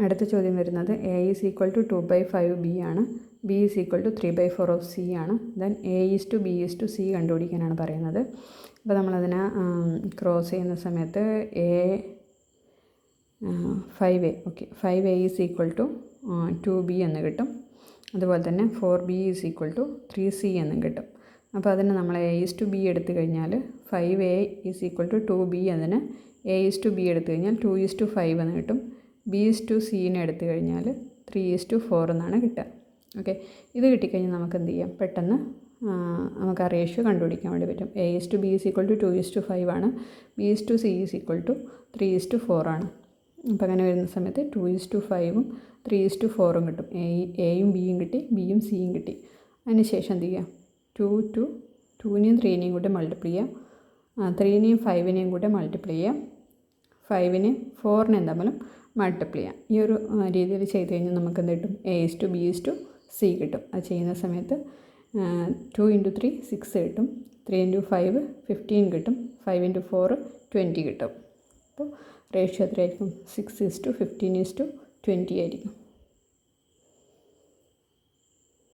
അടുത്ത ചോദ്യം വരുന്നത് A is equal to 2/5 B ആണ്, B is equal to 3/4 of C ആണ്. Then A is to B is to C കണ്ടുപിടിക്കാനാണ് പറയുന്നത്. അപ്പോൾ നമ്മളതിനെ ക്രോസ് ചെയ്യുന്ന സമയത്ത് 5a okay 5a is equal to 2b എന്ന് കിട്ടും. അതുപോലെ തന്നെ 4b is equal to 3c എന്നും കിട്ടും. അപ്പോൾ അതിന് നമ്മൾ എ ഈസ് ടു ബി എടുത്തു കഴിഞ്ഞാൽ 5a is equal to 2b അതിന് എ ഈസ് ടു ബി എടുത്തു കഴിഞ്ഞാൽ 2:5 എന്ന് കിട്ടും. ബി ഈസ് ടു സീനെ എടുത്തു കഴിഞ്ഞാൽ 3:4 എന്നാണ് കിട്ടുക. ഓക്കെ, ഇത് കിട്ടിക്കഴിഞ്ഞാൽ നമുക്ക് എന്ത് ചെയ്യാം, പെട്ടെന്ന് നമുക്ക് ആ റേഷ്യോ കണ്ടുപിടിക്കാൻ വേണ്ടി പറ്റും. A is to B is equal to 2:5 ആണ്, B is to C is equal to 3:4 ആണ്. അപ്പോൾ അങ്ങനെ വരുന്ന സമയത്ത് 2:5ഉം 3:4ഉം കിട്ടും. എയും ബിയും കിട്ടി, ബിയും സിയും കിട്ടി. അതിന് ശേഷം എന്ത് ചെയ്യുക, 2നെയും 3നെയും കൂടെ മൾട്ടിപ്ലൈ ചെയ്യുക, 3നെയും 5നെയും കൂടെ മൾട്ടിപ്ലൈ ചെയ്യുക, 5നെയും 4നെയും തമ്മിലും മൾട്ടിപ്ലൈ ചെയ്യാം. ഈ ഒരു രീതിയിൽ ചെയ്ത് കഴിഞ്ഞാൽ നമുക്ക് എന്ത് കിട്ടും, A is to B is to C കിട്ടും. അത് ചെയ്യുന്ന സമയത്ത് 2 × 3 6 കിട്ടും, 3 × 5 15 കിട്ടും, 5 × 4 20 കിട്ടും. അപ്പോൾ റേഷ്യോ എത്രയായിരിക്കും, 6:15:20 ആയിരിക്കും.